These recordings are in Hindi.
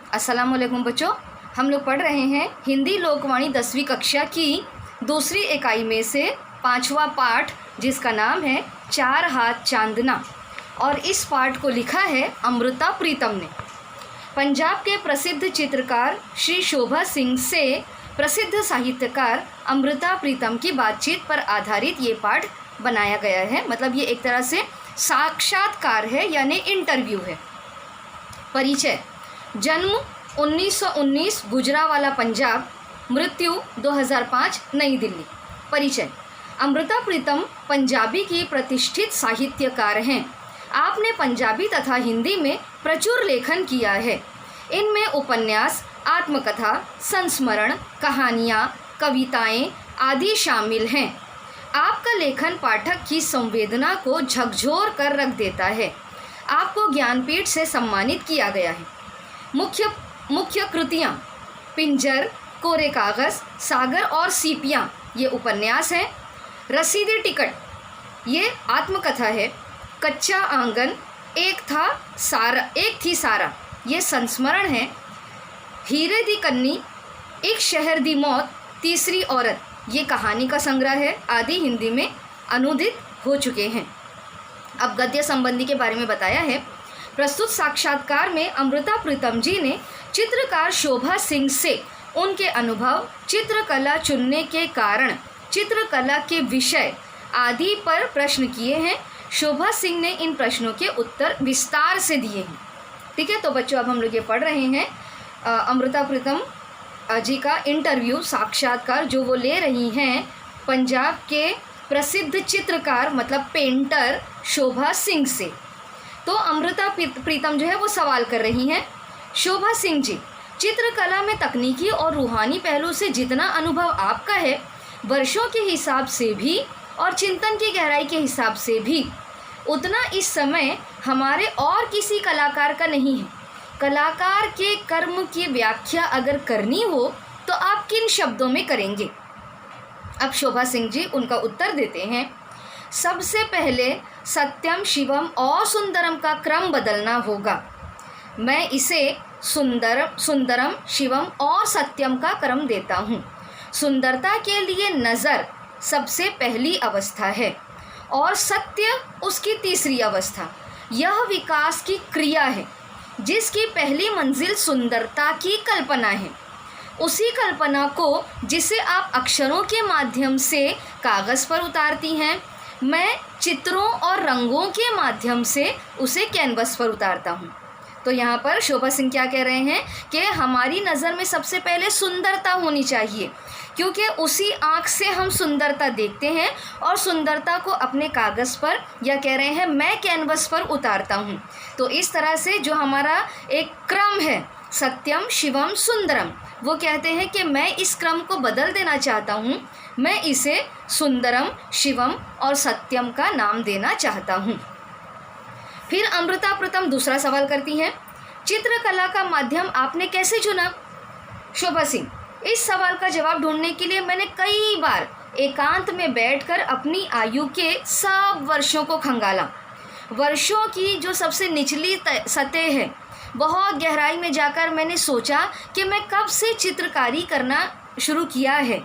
अस्सलाम वालेकुम बच्चों, हम लोग पढ़ रहे हैं हिंदी लोकवाणी 10वीं कक्षा की दूसरी इकाई में से 5वां पाठ, जिसका नाम है चार हाथ चांदना। और इस पाठ को लिखा है अमृता प्रीतम ने। पंजाब के प्रसिद्ध चित्रकार श्री शोभा सिंह से प्रसिद्ध साहित्यकार अमृता प्रीतम की बातचीत पर आधारित ये पाठ बनाया गया है। मतलब ये एक तरह से साक्षात्कार है, यानी इंटरव्यू है। परिचय: जन्म 1919 गुजरावाला पंजाब, मृत्यु 2005 नई दिल्ली। परिचय: अमृता प्रीतम पंजाबी की प्रतिष्ठित साहित्यकार हैं। आपने पंजाबी तथा हिंदी में प्रचुर लेखन किया है। इनमें उपन्यास, आत्मकथा, संस्मरण, कहानियाँ, कविताएं आदि शामिल हैं। आपका लेखन पाठक की संवेदना को झकझोर कर रख देता है। आपको ज्ञानपीठ से सम्मानित किया गया है। मुख्य कृतियाँ: पिंजर, कोरे कागज़, सागर और सीपियाँ ये उपन्यास हैं। रसीदी टिकट ये आत्मकथा है। कच्चा आंगन, एक थी सारा ये संस्मरण है। हीरे दी कन्नी, एक शहर दी मौत, तीसरी औरत ये कहानी का संग्रह है आदि हिंदी में अनुदित हो चुके हैं। अब गद्य संबंधी के बारे में बताया है। प्रस्तुत साक्षात्कार में अमृता प्रीतम जी ने चित्रकार शोभा सिंह से उनके अनुभव, चित्रकला चुनने के कारण, चित्रकला के विषय आदि पर प्रश्न किए हैं। शोभा सिंह ने इन प्रश्नों के उत्तर विस्तार से दिए हैं। ठीक है, तो बच्चों अब हम लोग ये पढ़ रहे हैं अमृता प्रीतम जी का इंटरव्यू, साक्षात्कार जो वो ले रही हैं पंजाब के प्रसिद्ध चित्रकार मतलब पेंटर शोभा सिंह से। तो अमृता प्रीतम जो है वो सवाल कर रही हैं, शोभा सिंह जी, चित्रकला में तकनीकी और रूहानी पहलू से जितना अनुभव आपका है, वर्षों के हिसाब से भी और चिंतन की गहराई के हिसाब से भी, उतना इस समय हमारे और किसी कलाकार का नहीं है। कलाकार के कर्म की व्याख्या अगर करनी हो तो आप किन शब्दों में करेंगे? अब शोभा सिंह जी उनका उत्तर देते हैं। सबसे पहले सत्यम, शिवम और सुंदरम का क्रम बदलना होगा। मैं इसे सुंदरम, शिवम और सत्यम का क्रम देता हूँ। सुंदरता के लिए नज़र सबसे पहली अवस्था है और सत्य उसकी तीसरी अवस्था। यह विकास की क्रिया है जिसकी पहली मंजिल सुंदरता की कल्पना है। उसी कल्पना को जिसे आप अक्षरों के माध्यम से कागज़ पर उतारती हैं, मैं चित्रों और रंगों के माध्यम से उसे कैनवस पर उतारता हूँ। तो यहाँ पर शोभा सिंह क्या कह रहे हैं कि हमारी नज़र में सबसे पहले सुंदरता होनी चाहिए, क्योंकि उसी आँख से हम सुंदरता देखते हैं और सुंदरता को अपने कागज़ पर, या कह रहे हैं मैं कैनवस पर उतारता हूँ। तो इस तरह से जो हमारा एक क्रम है सत्यम, शिवम, सुंदरम, वो कहते हैं कि मैं इस क्रम को बदल देना चाहता हूँ। मैं इसे सुंदरम, शिवम और सत्यम का नाम देना चाहता हूँ। फिर अमृता प्रीतम दूसरा सवाल करती हैं, चित्रकला का माध्यम आपने कैसे चुना? शोभा सिंह, इस सवाल का जवाब ढूंढने के लिए मैंने कई बार एकांत में बैठकर अपनी आयु के सब वर्षों को खंगाला। वर्षों की जो सबसे निचली सतह है, बहुत गहराई में जाकर मैंने सोचा कि मैं कब से चित्रकारी करना शुरू किया है।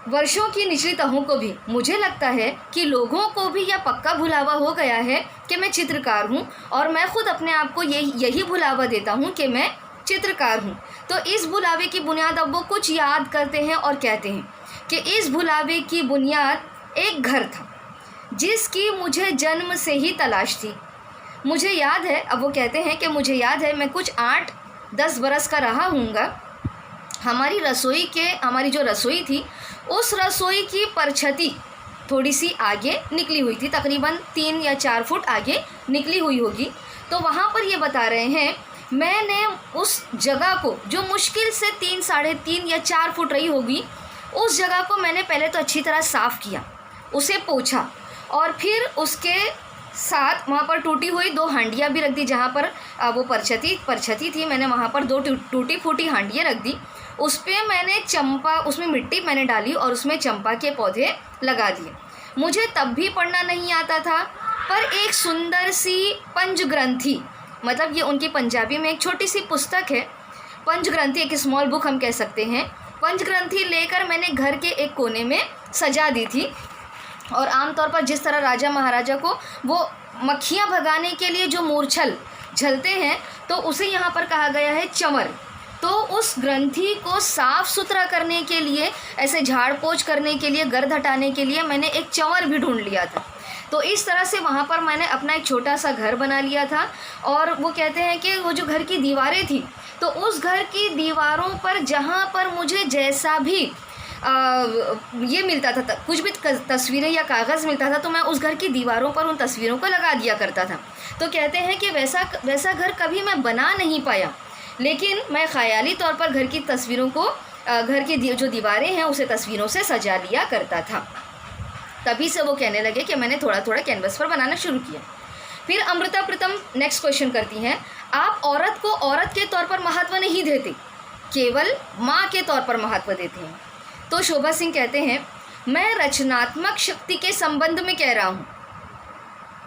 वर्षों की निचली तहों को भी मुझे लगता है कि लोगों को भी यह पक्का भुलावा हो गया है कि मैं चित्रकार हूँ, और मैं खुद अपने आप को यही भुलावा देता हूँ कि मैं चित्रकार हूँ। तो इस भुलावे की बुनियाद अब वो कुछ याद करते हैं और कहते हैं कि इस भुलावे की बुनियाद एक घर था जिसकी मुझे जन्म से ही तलाश थी। मुझे याद है, अब वो कहते हैं कि मुझे याद है मैं कुछ 8-10 बरस का रहा हूँगा। हमारी जो रसोई थी, उस रसोई की परछती थोड़ी सी आगे निकली हुई थी, तकरीबन 3 या 4 फुट आगे निकली हुई होगी। तो वहाँ पर ये बता रहे हैं, मैंने उस जगह को जो मुश्किल से 3, 3.5 या 4 फुट रही होगी, उस जगह को मैंने पहले तो अच्छी तरह साफ़ किया, उसे पोंछा, और फिर उसके साथ वहाँ पर टूटी हुई 2 हांडियाँ भी रख दी। जहाँ पर वो परछती थी, मैंने वहाँ पर 2 टूटी फूटी हांडियाँ रख दी। उस पर मैंने उसमें मिट्टी मैंने डाली और उसमें चंपा के पौधे लगा दिए। मुझे तब भी पढ़ना नहीं आता था, पर एक सुंदर सी पंचग्रंथी मतलब ये उनकी पंजाबी में एक छोटी सी पुस्तक है, पंचग्रंथी, एक स्मॉल बुक हम कह सकते हैं। पंचग्रंथी लेकर मैंने घर के एक कोने में सजा दी थी। और आमतौर पर जिस तरह राजा महाराजा को वो मक्खियाँ भगाने के लिए जो मूर्छल झलते हैं, तो उसे यहाँ पर कहा गया है चंवर। तो उस ग्रंथि को साफ़ सुथरा करने के लिए, ऐसे झाड़ पोछ करने के लिए, गर्द हटाने के लिए मैंने एक चंवर भी ढूंढ लिया था। तो इस तरह से वहाँ पर मैंने अपना एक छोटा सा घर बना लिया था। और वो कहते हैं कि वो जो घर की दीवारें थी, तो उस घर की दीवारों पर जहाँ पर मुझे जैसा भी ये मिलता था, कुछ भी तस्वीरें या कागज़ मिलता था, तो मैं उस घर की दीवारों पर उन तस्वीरों को लगा दिया करता था। तो कहते हैं कि वैसा घर कभी मैं बना नहीं पाया, लेकिन मैं ख़याली तौर पर घर की तस्वीरों को, घर की जो दीवारें हैं उसे तस्वीरों से सजा लिया करता था। तभी से वो कहने लगे कि मैंने थोड़ा थोड़ा कैनवस पर बनाना शुरू किया। फिर अमृता प्रीतम नेक्स्ट क्वेश्चन करती हैं, आप औरत को औरत के तौर पर महत्व नहीं देते, केवल माँ के तौर पर महत्व देते हैं। तो शोभा सिंह कहते हैं, मैं रचनात्मक शक्ति के संबंध में कह रहा हूँ।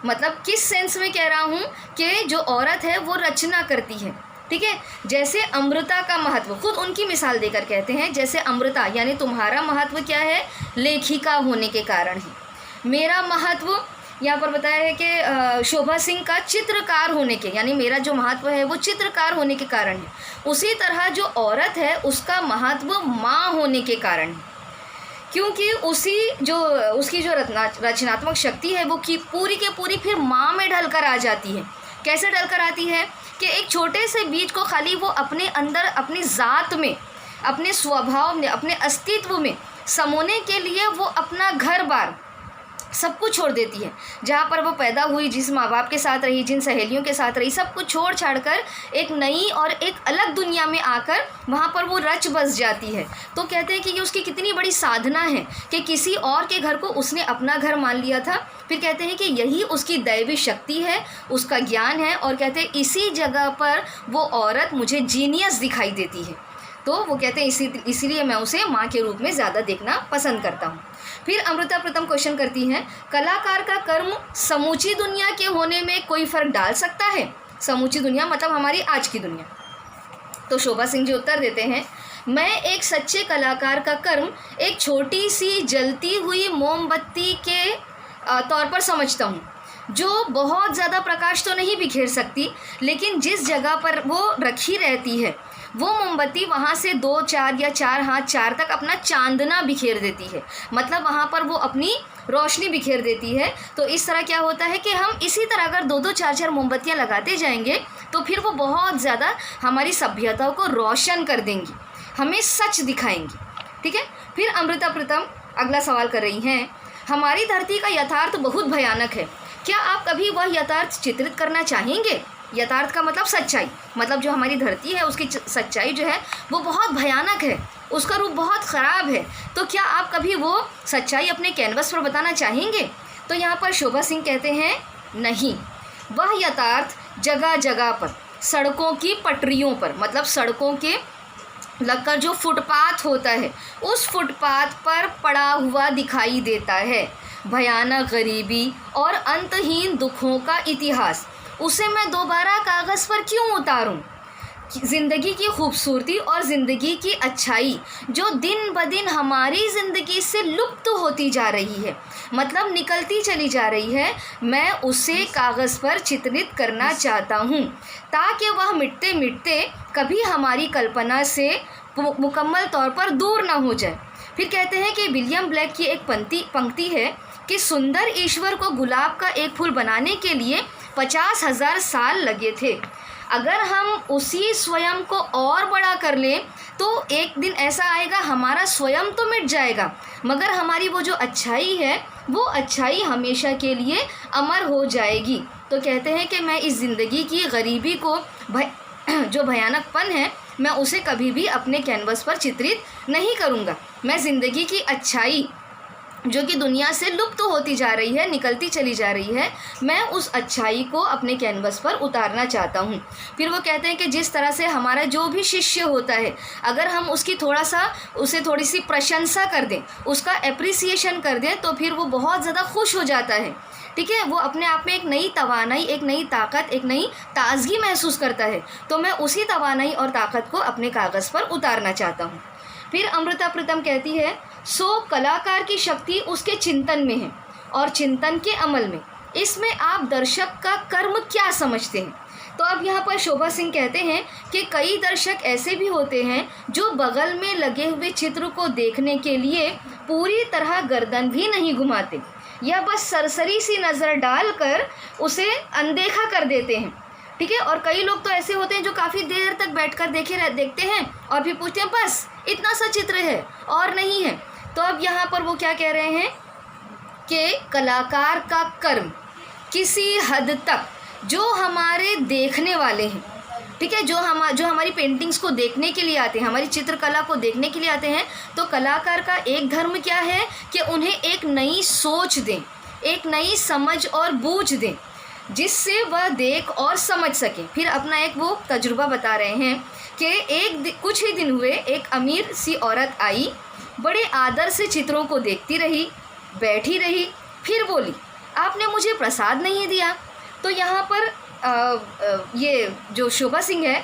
मतलब किस सेंस में कह रहा हूँ कि जो औरत है वो रचना करती है, ठीक है। जैसे अमृता का महत्व खुद उनकी मिसाल देकर कहते हैं, जैसे अमृता यानी तुम्हारा महत्व क्या है, लेखिका होने के कारण है। मेरा महत्व यहाँ पर बताया है कि शोभा सिंह का चित्रकार होने के, यानी मेरा जो महत्व है वो चित्रकार होने के कारण है। उसी तरह जो औरत है उसका महत्व माँ होने के कारण है, क्योंकि उसकी जो रचनात्मक शक्ति है वो पूरी के पूरी फिर माँ में ढलकर आ जाती है। कैसे ढलकर आती है कि एक छोटे से बीज को खाली वो अपने अंदर, अपनी ज़ात में, अपने स्वभाव में, अपने अस्तित्व में समोने के लिए वो अपना घर बार सब कुछ छोड़ देती है। जहाँ पर वो पैदा हुई, जिस माँ बाप के साथ रही, जिन सहेलियों के साथ रही, सब कुछ छोड़ छाड़ कर एक नई और एक अलग दुनिया में आकर वहाँ पर वो रच बस जाती है। तो कहते हैं कि ये उसकी कितनी बड़ी साधना है कि किसी और के घर को उसने अपना घर मान लिया था। फिर कहते हैं कि यही उसकी दैवी शक्ति है, उसका ज्ञान है। और कहते हैं इसी जगह पर वो औरत मुझे जीनियस दिखाई देती है। तो वो कहते हैं इसीलिए मैं उसे माँ के रूप में ज़्यादा देखना पसंद करता हूँ। फिर अमृता प्रीतम क्वेश्चन करती हैं, कलाकार का कर्म समूची दुनिया के होने में कोई फ़र्क डाल सकता है? समूची दुनिया मतलब हमारी आज की दुनिया। तो शोभा सिंह जी उत्तर देते हैं, मैं एक सच्चे कलाकार का कर्म एक छोटी सी जलती हुई मोमबत्ती के तौर पर समझता हूँ, जो बहुत ज़्यादा प्रकाश तो नहीं बिखेर सकती, लेकिन जिस जगह पर वो रखी रहती है वो मोमबत्ती वहाँ से 2, 4 या 4 हाथ 4 तक अपना चांदना बिखेर देती है। मतलब वहाँ पर वो अपनी रोशनी बिखेर देती है। तो इस तरह क्या होता है कि हम इसी तरह अगर 2-2, 4-4 मोमबत्तियाँ लगाते जाएंगे तो फिर वो बहुत ज़्यादा हमारी सभ्यता को रोशन कर देंगी, हमें सच दिखाएंगी, ठीक है। फिर अमृता प्रीतम अगला सवाल कर रही हैं, हमारी धरती का यथार्थ बहुत भयानक है, क्या आप कभी वह यथार्थ चित्रित करना चाहेंगे? यथार्थ का मतलब सच्चाई, मतलब जो हमारी धरती है उसकी सच्चाई जो है वो बहुत भयानक है, उसका रूप बहुत ख़राब है। तो क्या आप कभी वो सच्चाई अपने कैनवस पर बताना चाहेंगे? तो यहाँ पर शोभा सिंह कहते हैं, नहीं, वह यथार्थ जगह जगह पर, सड़कों की पटरियों पर, मतलब सड़कों के लगकर जो फुटपाथ होता है उस फुटपाथ पर पड़ा हुआ दिखाई देता है। भयानक गरीबी और अंतहीन दुखों का इतिहास, उसे मैं दोबारा कागज़ पर क्यों उतारूं? ज़िंदगी की खूबसूरती और ज़िंदगी की अच्छाई जो दिन ब दिन हमारी ज़िंदगी से लुप्त होती जा रही है, मतलब निकलती चली जा रही है, मैं उसे कागज़ पर चित्रित करना चाहता हूँ, ताकि वह मिटते मिटते कभी हमारी कल्पना से मुकम्मल तौर पर दूर ना हो जाए। फिर कहते हैं कि विलियम ब्लेक की एक पंक्ति है कि सुंदर ईश्वर को गुलाब का एक फूल बनाने के लिए 50,000 साल लगे थे। अगर हम उसी स्वयं को और बड़ा कर लें तो एक दिन ऐसा आएगा हमारा स्वयं तो मिट जाएगा, मगर हमारी वो जो अच्छाई है वो अच्छाई हमेशा के लिए अमर हो जाएगी। तो कहते हैं कि मैं इस ज़िंदगी की गरीबी को जो भयानकपन है मैं उसे कभी भी अपने कैनवस पर चित्रित नहीं करूँगा। मैं ज़िंदगी की अच्छाई जो कि दुनिया से लुप्त होती जा रही है, निकलती चली जा रही है, मैं उस अच्छाई को अपने कैनवस पर उतारना चाहता हूँ। फिर वो कहते हैं कि जिस तरह से हमारा जो भी शिष्य होता है, अगर हम उसे थोड़ी सी प्रशंसा कर दें, उसका एप्रिसिएशन कर दें, तो फिर वो बहुत ज़्यादा खुश हो जाता है, ठीक है, वो अपने आप में एक नई तवानाई, एक नई ताकत, एक नई ताजगी महसूस करता है। तो मैं उसी तवानाई और ताकत को अपने कागज़ पर उतारना चाहता हूँ। फिर अमृता प्रीतम कहती है, सो कलाकार की शक्ति उसके चिंतन में है और चिंतन के अमल में। इसमें आप दर्शक का कर्म क्या समझते हैं? तो अब यहाँ पर शोभा सिंह कहते हैं कि कई दर्शक ऐसे भी होते हैं जो बगल में लगे हुए चित्र को देखने के लिए पूरी तरह गर्दन भी नहीं घुमाते या बस सरसरी सी नज़र डालकर उसे अनदेखा कर देते हैं। ठीक है, और कई लोग तो ऐसे होते हैं जो काफ़ी देर तक बैठकर देखते हैं और फिर पूछते हैं बस इतना सा चित्र है और नहीं है। तो अब यहाँ पर वो क्या कह रहे हैं कि कलाकार का कर्म किसी हद तक जो हमारे देखने वाले हैं, ठीक है, जो हमारी पेंटिंग्स को देखने के लिए आते हैं, हमारी चित्रकला को देखने के लिए आते हैं, तो कलाकार का एक धर्म क्या है कि उन्हें एक नई सोच दें, एक नई समझ और बूझ दें जिससे वह देख और समझ सके। फिर अपना एक वो तजुर्बा बता रहे हैं कि कुछ ही दिन हुए एक अमीर सी औरत आई, बड़े आदर से चित्रों को देखती रही, बैठी रही, फिर बोली, आपने मुझे प्रसाद नहीं दिया। तो यहाँ पर ये जो शोभा सिंह है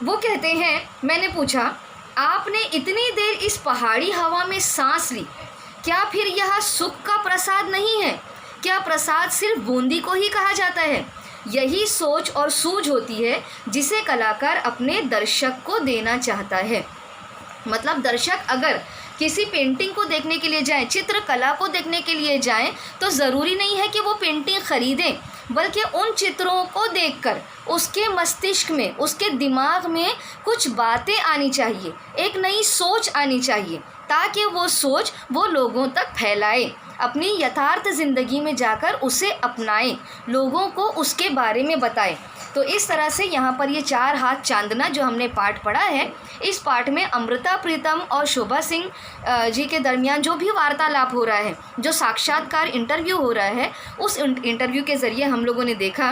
वो कहते हैं, मैंने पूछा, आपने इतनी देर इस पहाड़ी हवा में सांस ली, क्या फिर यह सुख का प्रसाद नहीं है? क्या प्रसाद सिर्फ बूंदी को ही कहा जाता है? यही सोच और सूझ होती है जिसे कलाकार अपने दर्शक को देना चाहता है। मतलब दर्शक अगर किसी पेंटिंग को देखने के लिए जाएं, चित्रकला को देखने के लिए जाएं, तो ज़रूरी नहीं है कि वो पेंटिंग ख़रीदें, बल्कि उन चित्रों को देखकर उसके मस्तिष्क में, उसके दिमाग में कुछ बातें आनी चाहिए, एक नई सोच आनी चाहिए, ताकि वो सोच वो लोगों तक फैलाए, अपनी यथार्थ ज़िंदगी में जाकर उसे अपनाएं, लोगों को उसके बारे में बताएं। तो इस तरह से यहाँ पर ये 4 हाथ चांदना जो हमने पाठ पढ़ा है, इस पाठ में अमृता प्रीतम और शोभा सिंह जी के दरमियान जो भी वार्तालाप हो रहा है, जो साक्षात्कार इंटरव्यू हो रहा है, उस इंटरव्यू के ज़रिए हम लोगों ने देखा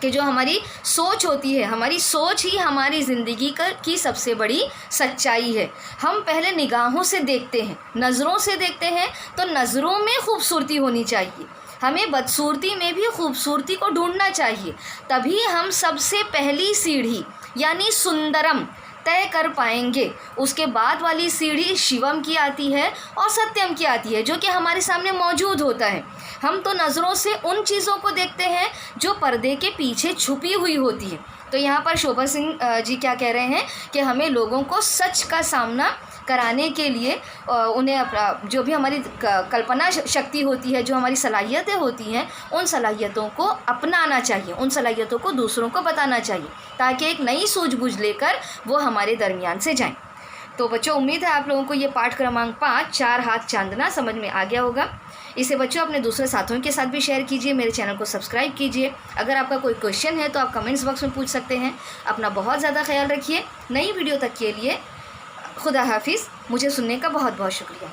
कि जो हमारी सोच होती है, हमारी सोच ही हमारी ज़िंदगी की सबसे बड़ी सच्चाई है। हम पहले निगाहों से देखते हैं, नज़रों से देखते हैं, तो नज़रों में खूबसूरती होनी चाहिए, हमें बदसूरती में भी खूबसूरती को ढूंढना चाहिए, तभी हम सबसे पहली सीढ़ी यानी सुंदरम तय कर पाएंगे। उसके बाद वाली सीढ़ी शिवम की आती है और सत्यम की आती है, जो कि हमारे सामने मौजूद होता है। हम तो नज़रों से उन चीज़ों को देखते हैं जो पर्दे के पीछे छुपी हुई होती है। तो यहाँ पर शोभा सिंह जी क्या कह रहे हैं कि हमें लोगों को सच का सामना कराने के लिए उन्हें जो भी हमारी कल्पना शक्ति होती है, जो हमारी सलाहियतें होती हैं, उन सलाहियतों को अपनाना चाहिए, उन सलाहियतों को दूसरों को बताना चाहिए, ताकि एक नई सूझबूझ लेकर वो हमारे दरमियान से जाएं। तो बच्चों, उम्मीद है आप लोगों को ये पाठ क्रमांक 5 4 हाथ चांदना समझ में आ गया होगा। इसे बच्चों अपने दूसरे साथियों के साथ भी शेयर कीजिए, मेरे चैनल को सब्सक्राइब कीजिए। अगर आपका कोई क्वेश्चन है तो आप कमेंट्स बॉक्स में पूछ सकते हैं। अपना बहुत ज़्यादा ख्याल रखिए। नई वीडियो तक के लिए खुदा हाफिज़। मुझे सुनने का बहुत बहुत शुक्रिया।